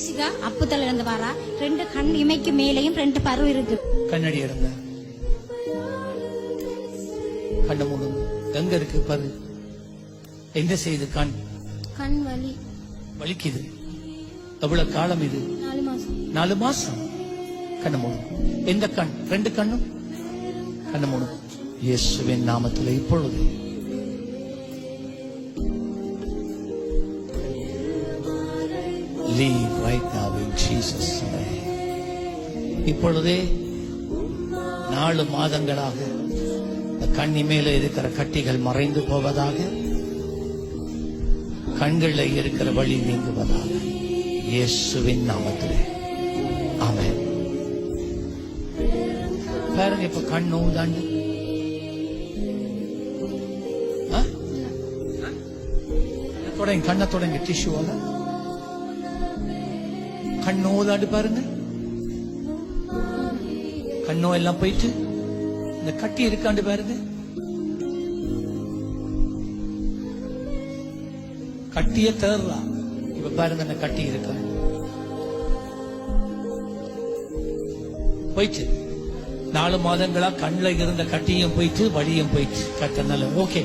Jessica அப்புத்தல இருந்து வாரா. 2 கண் இமைக்கு மேலேயும் 2 பரு இருக்கு. கண்ணடி இருந்த கண்ண மூடுங்க. எங்க இருக்கு பரு? என்ன செய்யுது? கண் வலி வலிக்குது. எவ்வளவு காலம் இது? 4 மாசம். 4 மாசம். கண்ண மூடுங்க. எந்த கண்? 2 கண்ணும் கண்ண மூடுங்க. இயேசுவின் நாமத்தில் இப்பொழுது leave right now in Jesus name. இப்பொழுதே 4 மாதங்களாக கண்ணி மேல இருக்கிற கட்டிகள் மறைந்து போவதாக, கண்களில் இருக்கிற வழி நீங்குவதாக இயேசுவின் நாமத்திலே ஆமென். பாருங்க, இப்ப கண் நோவுதாண்டு. தொடங்க, கண்ணை தொடங்க. டிஷ்யூவால கண்ணோதாண்டு பாருங்க. கண்ணோ எல்லாம் போயிட்டு இந்த கட்டி இருக்காண்டு பாருங்க. கட்டிய தேர்றா. இப்ப பாருங்க, இந்த கட்டி இருக்கா போயிட்டு 4 மாதங்களா கண்ணில் இருந்த கட்டியும் போயிட்டு வழியும் போயிட்டு கட்டனால ஓகே.